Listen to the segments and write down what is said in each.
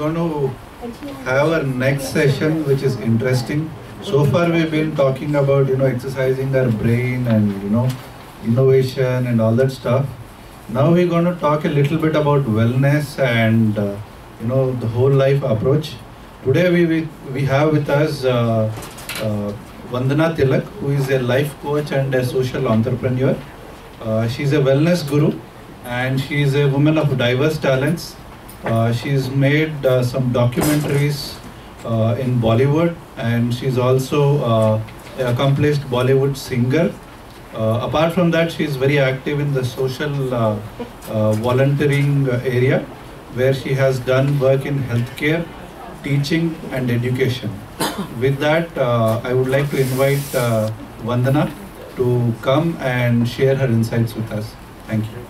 Going to have our next session, which is interesting. So far, we've been talking about exercising our brain and innovation and all that stuff. Now we're going to talk a little bit about wellness and the whole life approach. Today we have with us Vandana Tilak, who is a life coach and a social entrepreneur. She's a wellness guru, and she is a woman of diverse talents. She's made some documentaries in Bollywood, and she's also an accomplished Bollywood singer. Apart from that, she's very active in the social volunteering area, where she has done work in healthcare, teaching and education. With that, I would like to invite Vandana to come and share her insights with us. Thank you.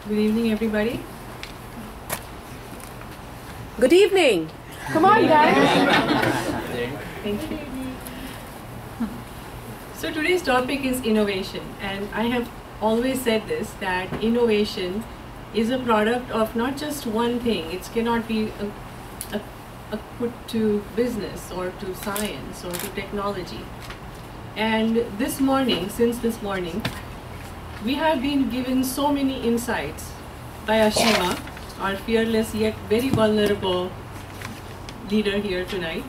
Good evening, everybody. Good evening. Come on, guys. Thank you. So today's topic is innovation, and I have always said this, that innovation is a product of not just one thing. It cannot be put to business or to science or to technology. And since this morning, we have been given so many insights by Ashima, our fearless yet very vulnerable leader here tonight,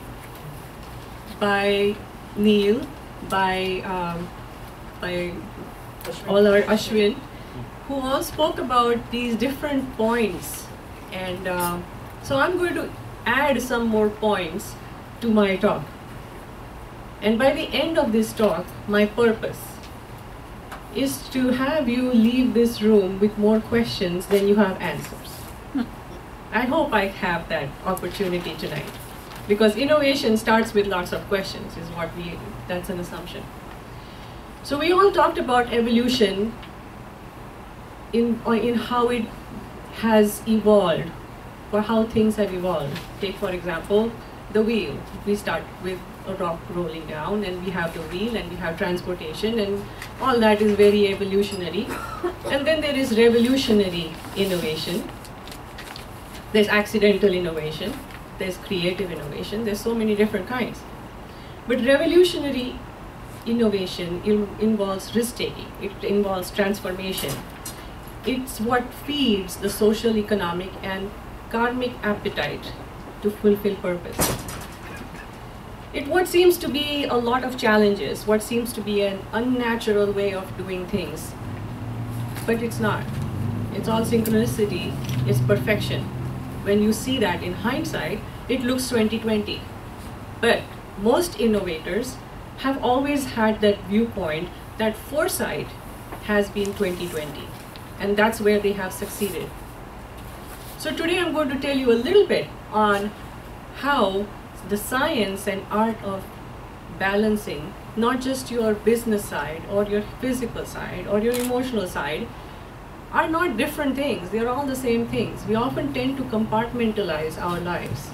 by Neil, by all our Ashwin, who all spoke about these different points. And so I'm going to add some more points to my talk. And by the end of this talk, my purpose is to have you leave this room with more questions than you have answers. I hope I have that opportunity tonight, because innovation starts with lots of questions, that's an assumption. So we all talked about evolution in how it has evolved, or how things have evolved. Take, for example, the wheel. We start with a rock rolling down, and we have the wheel, and we have transportation, and all that is very evolutionary. And then there is revolutionary innovation. There's accidental innovation. There's creative innovation. There's so many different kinds. But revolutionary innovation involves risk-taking. It involves transformation. It's what feeds the social, economic, and karmic appetite to fulfill purpose. What seems to be a lot of challenges, what seems to be an unnatural way of doing things, but it's not. It's all synchronicity, it's perfection. When you see that in hindsight, it looks 2020. But most innovators have always had that viewpoint that foresight has been 2020, and that's where they have succeeded. So today I'm going to tell you a little bit on how the science and art of balancing not just your business side or your physical side or your emotional side are not different things. They're all the same things. We often tend to compartmentalize our lives.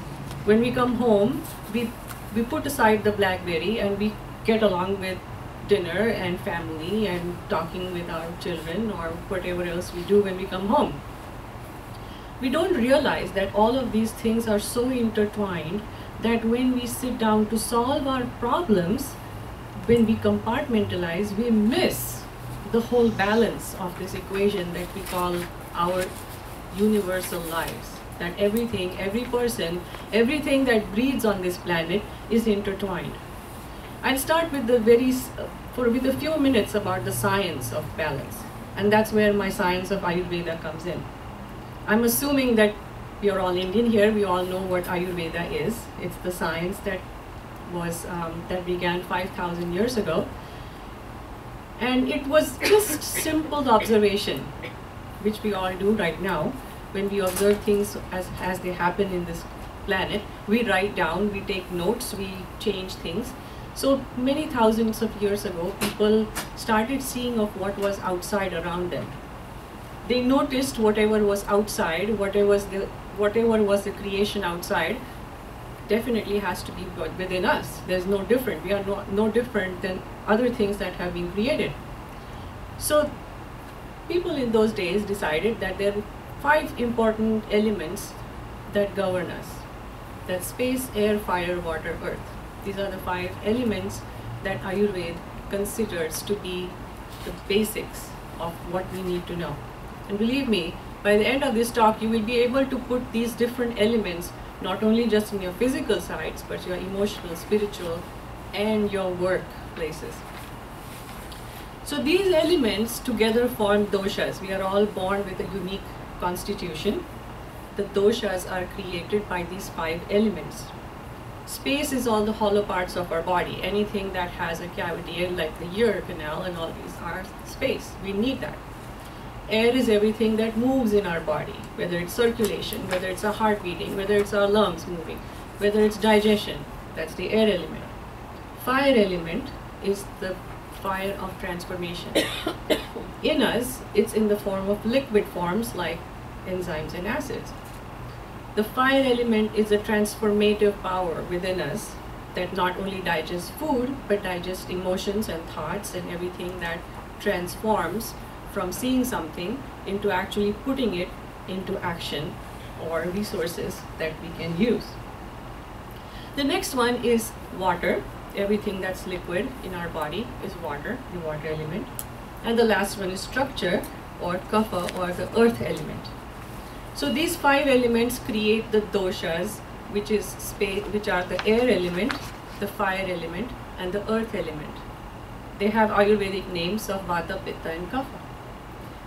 When we come home, we put aside the BlackBerry and we get along with dinner and family and talking with our children or whatever else we do when we come home. We don't realize that all of these things are so intertwined that when we sit down to solve our problems, when we compartmentalize, we miss the whole balance of this equation that we call our universal lives. That everything, every person, everything that breathes on this planet is intertwined. I'll start with with a few minutes about the science of balance, and that's where my science of Ayurveda comes in. I'm assuming that we are all Indian here. We all know what Ayurveda is. It's the science that began 5,000 years ago, and it was just simple observation, which we all do right now. When we observe things as they happen in this planet, we write down, we take notes, we change things. So many thousands of years ago, people started seeing of what was outside around them. They noticed whatever was outside, whatever was the creation outside, definitely has to be within us. There's no different. We are no different than other things that have been created. So people in those days decided that there are 5 important elements that govern us. That's space, air, fire, water, earth. These are the 5 elements that Ayurveda considers to be the basics of what we need to know. And believe me, by the end of this talk, you will be able to put these different elements not only just in your physical sides, but your emotional, spiritual, and your workplaces. So these elements together form doshas. We are all born with a unique constitution. The doshas are created by these 5 elements. Space is all the hollow parts of our body. Anything that has a cavity, like the ear canal and all these are space. We need that. Air is everything that moves in our body, whether it's circulation, whether it's our heart beating, whether it's our lungs moving, whether it's digestion. That's the air element. Fire element is the fire of transformation. In us, it's in the form of liquid forms like enzymes and acids. The fire element is a transformative power within us that not only digests food, but digests emotions and thoughts and everything that transforms from seeing something into actually putting it into action or resources that we can use. The next one is water. Everything that's liquid in our body is water, the water element. And the last one is structure or kapha or the earth element. So these 5 elements create the doshas, which is space, which are the air element, the fire element, and the earth element. They have Ayurvedic names of vata, pitta, and kapha.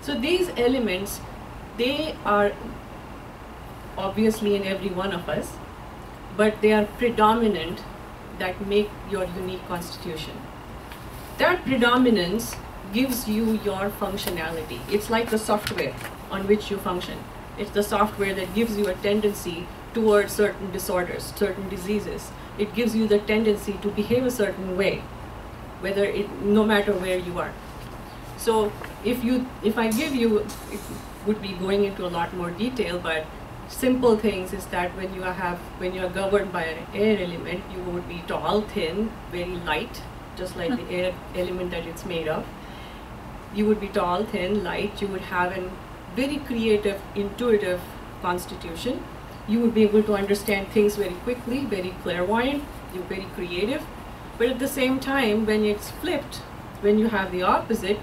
So these elements, they are obviously in every one of us, but they are predominant that make your unique constitution. That predominance gives you your functionality. It's like the software on which you function. It's the software that gives you a tendency towards certain disorders, certain diseases. It gives you the tendency to behave a certain way, no matter where you are. So if I give you, it would be going into a lot more detail, but simple things is that when you are governed by an air element, you would be tall, thin, very light, just like the air element that it's made of. You would be tall, thin, light. You would have a very creative, intuitive constitution. You would be able to understand things very quickly, very clairvoyant. You're very creative. But at the same time, when it's flipped, when you have the opposite,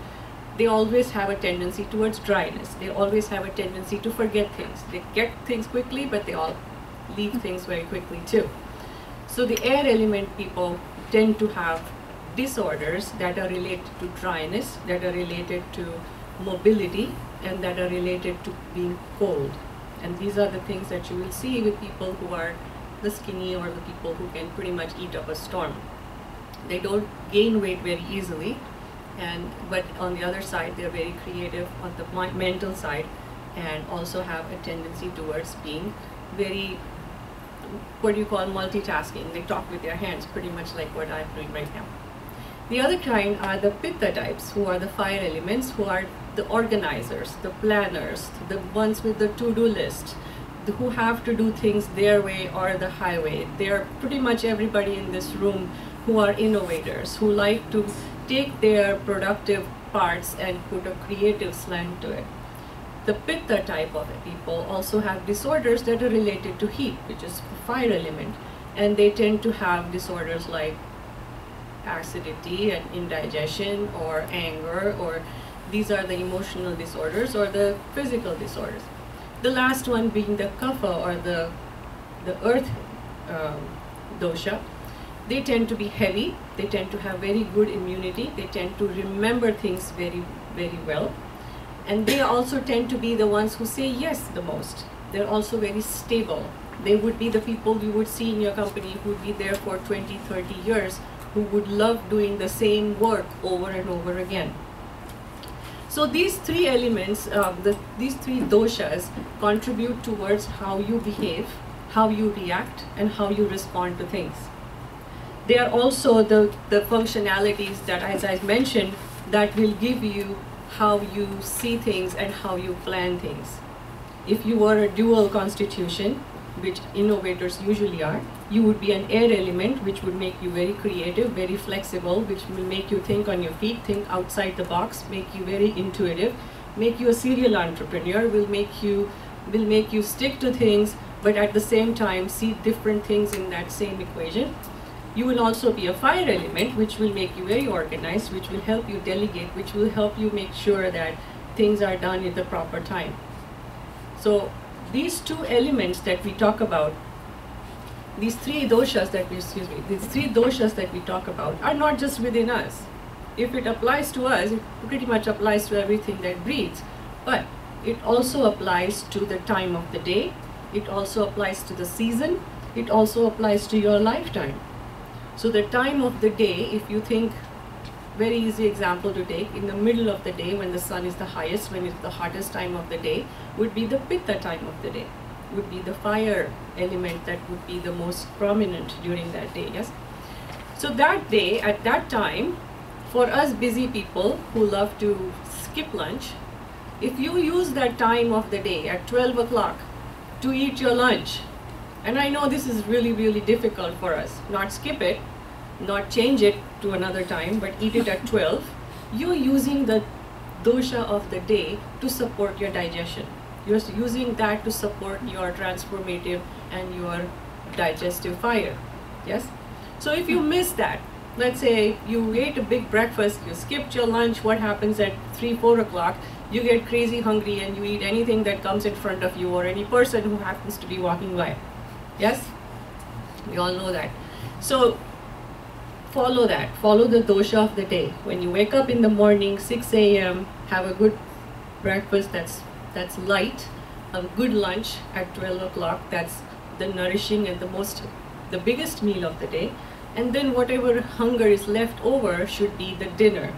they always have a tendency towards dryness. They always have a tendency to forget things. They get things quickly, but they all leave things very quickly too. So the air element people tend to have disorders that are related to dryness, that are related to mobility, and that are related to being cold. And these are the things that you will see with people who are the skinny or the people who can pretty much eat up a storm. They don't gain weight very easily, but on the other side, they're very creative on the mental side, and also have a tendency towards being very, what do you call, multitasking. They talk with their hands, pretty much like what I'm doing right now. The other kind are the pitta types, who are the fire elements, who are the organizers, the planners, the ones with the to-do list, who have to do things their way or the highway. They are pretty much everybody in this room who are innovators, who like to take their productive parts and put a creative slant to it. The pitta type of people also have disorders that are related to heat, which is the fire element, and they tend to have disorders like acidity and indigestion or anger, or these are the emotional disorders or the physical disorders. The last one being the kapha or the earth dosha. They tend to be heavy, they tend to have very good immunity, they tend to remember things very, very well, and they also tend to be the ones who say yes the most. They're also very stable. They would be the people you would see in your company who would be there for 20, 30 years, who would love doing the same work over and over again. So these 3 elements, these 3 doshas contribute towards how you behave, how you react, and how you respond to things. They are also the functionalities that, as I mentioned, that will give you how you see things and how you plan things. If you were a dual constitution, which innovators usually are. You would be an air element, which would make you very creative, very flexible, which will make you think on your feet, think outside the box, make you very intuitive, make you a serial entrepreneur, will make you stick to things, but at the same time see different things in that same equation. You will also be a fire element, which will make you very organized, which will help you delegate, which will help you make sure that things are done at the proper time. So these two elements that we talk about, these three doshas that we talk about are not just within us. If it applies to us, it pretty much applies to everything that breathes, but it also applies to the time of the day, it also applies to the season, it also applies to your lifetime. So the time of the day, if you think, very easy example to take, in the middle of the day when the sun is the highest, when it's the hottest time of the day, would be the pitta time of the day, would be the fire element that would be the most prominent during that day, yes? So that day, at that time, for us busy people who love to skip lunch, if you use that time of the day at 12 o'clock to eat your lunch, and I know this is really, really difficult for us, not skip it, not change it to another time, but eat it at 12, you're using the dosha of the day to support your digestion. You're using that to support your transformative and your digestive fire, yes? So if you miss that, let's say you ate a big breakfast, you skipped your lunch, what happens at 3, 4 o'clock? You get crazy hungry and you eat anything that comes in front of you or any person who happens to be walking by. Yes? We all know that. So follow that. Follow the dosha of the day. When you wake up in the morning, 6 a.m., have a good breakfast that's light, a good lunch at 12 o'clock, that's the nourishing and the biggest meal of the day. And then whatever hunger is left over should be the dinner.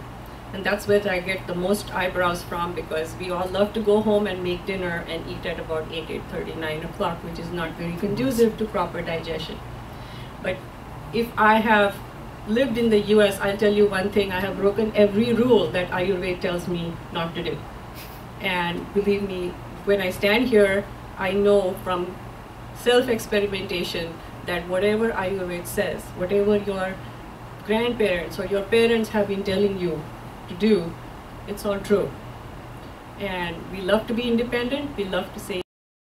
And that's where I get the most eyebrows from, because we all love to go home and make dinner and eat at about 8, 8:30, 9 o'clock, which is not very conducive to proper digestion. But if I have lived in the US, I'll tell you one thing, I have broken every rule that Ayurveda tells me not to do. And believe me, when I stand here, I know from self-experimentation that whatever Ayurveda says, whatever your grandparents or your parents have been telling you to do, it's all true. And we love to be independent, we love to say